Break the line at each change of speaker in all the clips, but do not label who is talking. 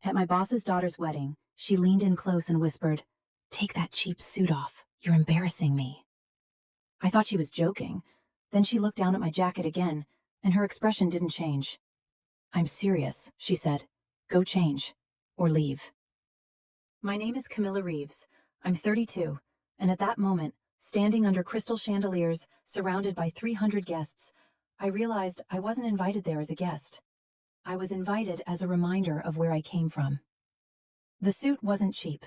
At my boss's daughter's wedding, she leaned in close and whispered, "Take that cheap suit off. You're embarrassing me." I thought she was joking. Then she looked down at my jacket again, and her expression didn't change. "I'm serious," she said. "Go change. Or leave." My name is Camilla Reeves. I'm 32, and at that moment, standing under crystal chandeliers, surrounded by 300 guests, I realized I wasn't invited there as a guest. I was invited as a reminder of where I came from. The suit wasn't cheap.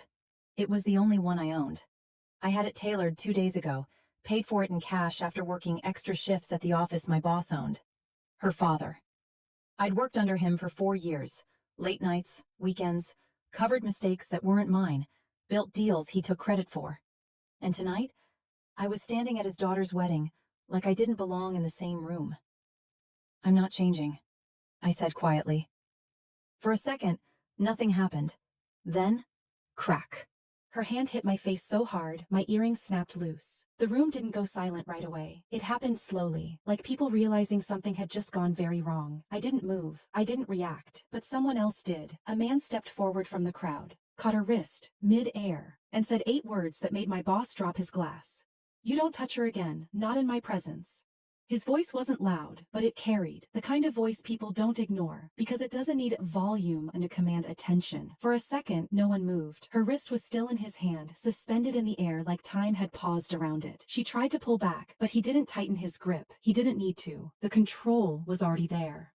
It was the only one I owned. I had it tailored 2 days ago, paid for it in cash after working extra shifts at the office my boss owned. Her father. I'd worked under him for 4 years, late nights, weekends, covered mistakes that weren't mine, built deals he took credit for. And tonight, I was standing at his daughter's wedding, like I didn't belong in the same room. "I'm not changing," I said quietly. For a second, nothing happened. Then, crack.
Her hand hit my face so hard, my earrings snapped loose. The room didn't go silent right away. It happened slowly, like people realizing something had just gone very wrong. I didn't move. I didn't react. But someone else did. A man stepped forward from the crowd, caught her wrist, mid-air, and said 8 words that made my boss drop his glass. "You don't touch her again, not in my presence." His voice wasn't loud, but it carried, the kind of voice people don't ignore, because it doesn't need volume to command attention. For a second, no one moved. Her wrist was still in his hand, suspended in the air like time had paused around it. She tried to pull back, but he didn't tighten his grip. He didn't need to. The control was already there.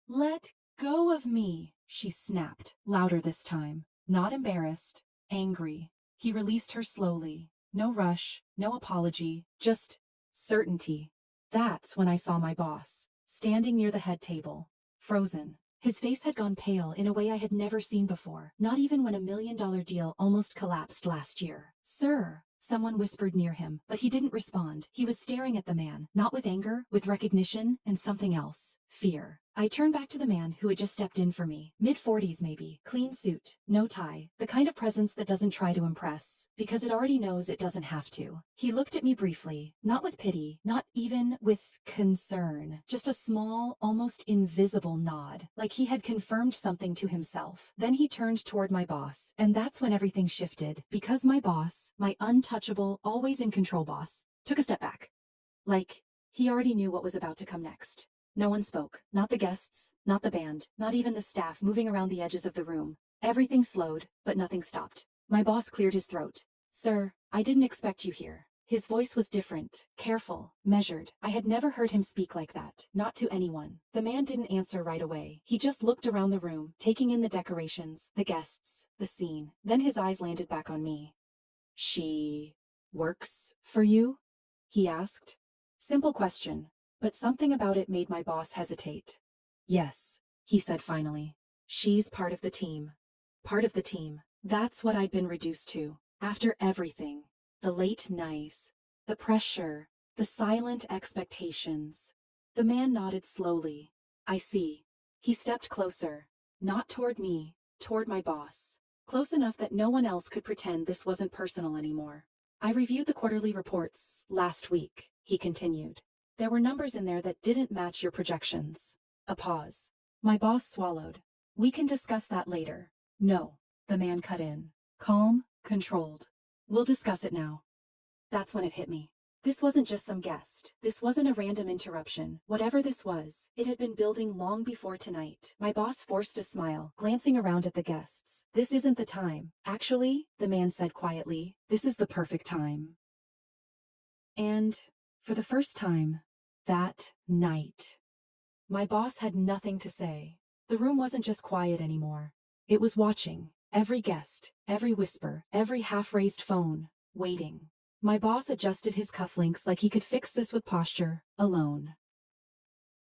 "Let go of me," she snapped, louder this time. Not embarrassed, angry. He released her slowly. No rush, no apology, just certainty. That's when I saw my boss, standing near the head table, frozen. His face had gone pale in a way I had never seen before, not even when a $1 million deal almost collapsed last year. "Sir," someone whispered near him, but he didn't respond. He was staring at the man, not with anger, with recognition, and something else, fear. I turned back to the man who had just stepped in for me, mid-40s maybe, clean suit, no tie, the kind of presence that doesn't try to impress, because it already knows it doesn't have to. He looked at me briefly, not with pity, not even with concern, just a small, almost invisible nod, like he had confirmed something to himself. Then he turned toward my boss, and that's when everything shifted, because my boss, my untouchable, always in control boss, took a step back. Like, he already knew what was about to come next. No one spoke, not the guests, not the band, not even the staff moving around the edges of the room. Everything slowed, but nothing stopped. My boss cleared his throat. "Sir, I didn't expect you here." His voice was different, careful, measured. I had never heard him speak like that, not to anyone. The man didn't answer right away. He just looked around the room, taking in the decorations, the guests, the scene. Then his eyes landed back on me. "She works for you?" he asked. Simple question. But something about it made my boss hesitate. "Yes," he said finally. "She's part of the team." Part of the team. That's what I'd been reduced to. After everything. The late nights. The pressure. The silent expectations. The man nodded slowly. "I see." He stepped closer. Not toward me, toward my boss. Close enough that no one else could pretend this wasn't personal anymore. "I reviewed the quarterly reports last week," he continued. "There were numbers in there that didn't match your projections." A pause. My boss swallowed. "We can discuss that later." "No," the man cut in. Calm, controlled. "We'll discuss it now." That's when it hit me. This wasn't just some guest. This wasn't a random interruption. Whatever this was, it had been building long before tonight. My boss forced a smile, glancing around at the guests. "This isn't the time. Actually," the man said quietly, "this is the perfect time." And for the first time, that night, my boss had nothing to say. The room wasn't just quiet anymore. It was watching. Every guest, every whisper, every half-raised phone, waiting. My boss adjusted his cufflinks like he could fix this with posture, alone.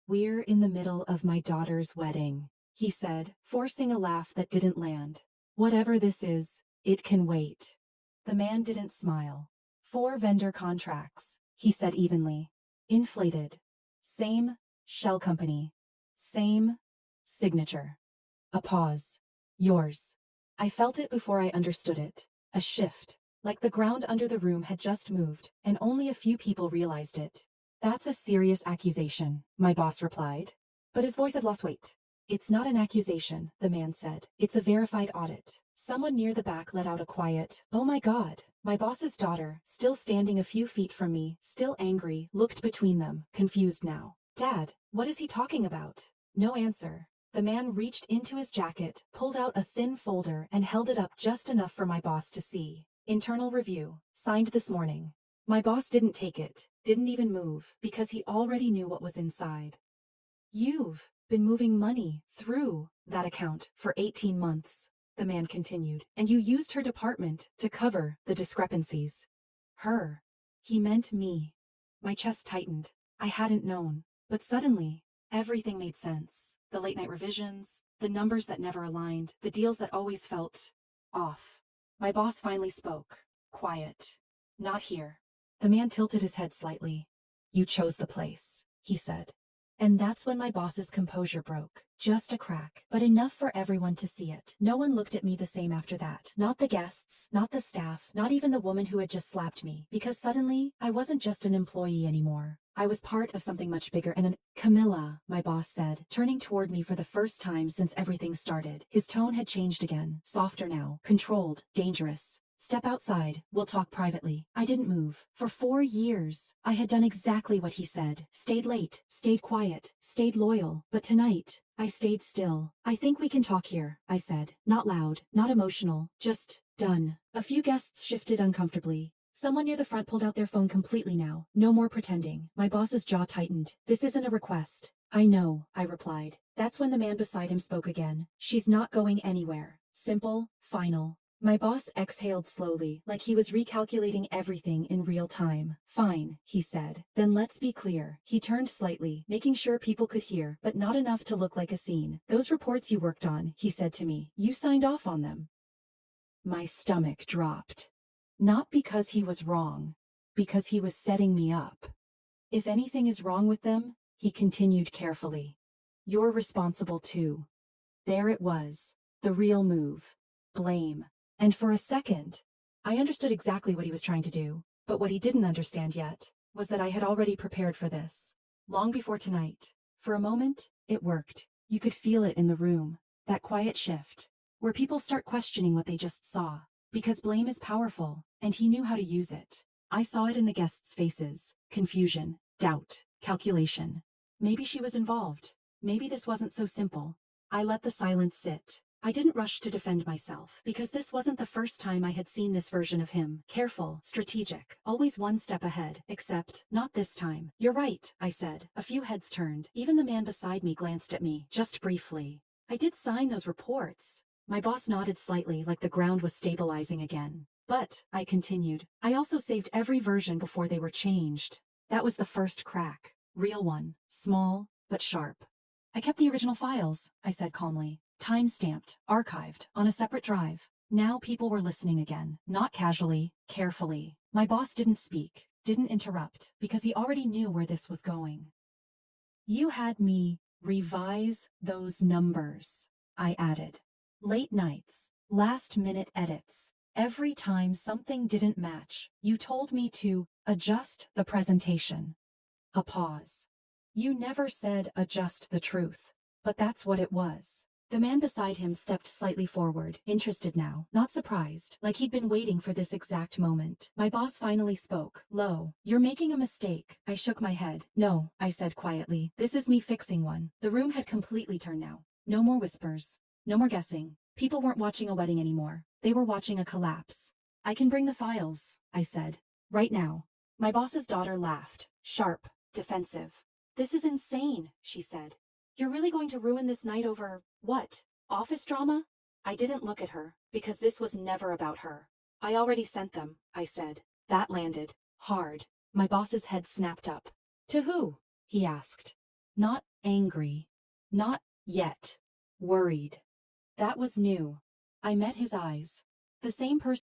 "We're in the middle of my daughter's wedding," he said, forcing a laugh that didn't land. "Whatever this is, it can wait." The man didn't smile. "4 vendor contracts," he said evenly. "Inflated. Same shell company. Same signature." A pause. "Yours." I felt it before I understood it. A shift. Like the ground under the room had just moved, and only a few people realized it. "That's a serious accusation," my boss replied. But his voice had lost weight. It's not an accusation, the man said. It's a verified audit. Someone near the back let out a quiet, "Oh my God." My boss's daughter, still standing a few feet from me, still angry, looked between them, confused now. "Dad, what is he talking about?" No answer. The man reached into his jacket, pulled out a thin folder, and held it up just enough for my boss to see. "Internal review. Signed this morning." My boss didn't take it, didn't even move, because he already knew what was inside. "You've been moving money through that account for 18 months, the man continued, and you used her department to cover the discrepancies. Her. He meant me. My chest tightened. I hadn't known. But suddenly, everything made sense. The late night revisions, the numbers that never aligned, the deals that always felt off. My boss finally spoke. Quiet. "Not here." The man tilted his head slightly. "You chose the place," he said. And that's when my boss's composure broke. Just a crack, but enough for everyone to see it. No one looked at me the same after that. Not the guests, not the staff, not even the woman who had just slapped me. Because suddenly, I wasn't just an employee anymore. I was part of something much bigger and Camilla, my boss said, turning toward me for the first time since everything started. His tone had changed again, softer now, controlled, dangerous. "Step outside, we'll talk privately." I didn't move. For 4 years, I had done exactly what he said. Stayed late, stayed quiet, stayed loyal. But tonight, I stayed still. "I think we can talk here," I said. Not loud, not emotional, just done. A few guests shifted uncomfortably. Someone near the front pulled out their phone completely now. No more pretending. My boss's jaw tightened. "This isn't a request." "I know," I replied. That's when the man beside him spoke again. "She's not going anywhere." Simple, final. My boss exhaled slowly, like he was recalculating everything in real time. "Fine," he said. "Then let's be clear." He turned slightly, making sure people could hear, but not enough to look like a scene. "Those reports you worked on," he said to me, "you signed off on them." My stomach dropped. Not because he was wrong, because he was setting me up. "If anything is wrong with them," he continued carefully, "you're responsible too." There it was, the real move. Blame. And for a second, I understood exactly what he was trying to do, but what he didn't understand yet was that I had already prepared for this. Long before tonight. For a moment, it worked. You could feel it in the room, that quiet shift, where people start questioning what they just saw. Because blame is powerful, and he knew how to use it. I saw it in the guests' faces. Confusion, doubt, calculation. Maybe she was involved. Maybe this wasn't so simple. I let the silence sit. I didn't rush to defend myself, because this wasn't the first time I had seen this version of him. Careful, strategic, always one step ahead, except, not this time. "You're right," I said. A few heads turned. Even the man beside me glanced at me, just briefly. "I did sign those reports." My boss nodded slightly, like the ground was stabilizing again. "But," I continued, "I also saved every version before they were changed." That was the first crack. Real one. Small, but sharp. "I kept the original files," I said calmly. Time-stamped, archived, on a separate drive. Now people were listening again, not casually, carefully. My boss didn't speak, didn't interrupt, because he already knew where this was going. "You had me revise those numbers," I added. "Late nights, last-minute edits. Every time something didn't match, you told me to adjust the presentation." A pause. "You never said adjust the truth, but that's what it was." The man beside him stepped slightly forward, interested now, not surprised, like he'd been waiting for this exact moment. My boss finally spoke, low. "You're making a mistake." I shook my head. "No," I said quietly. "This is me fixing one." The room had completely turned now. No more whispers. No more guessing. People weren't watching a wedding anymore. They were watching a collapse. "I can bring the files," I said. "Right now." My boss's daughter laughed, sharp, defensive. "This is insane," she said. "You're really going to ruin this night over, what, office drama?" I didn't look at her, because this was never about her. "I already sent them," I said. That landed, hard. My boss's head snapped up. "To who?" he asked. Not angry. Not yet. Worried. That was new. I met his eyes. The same person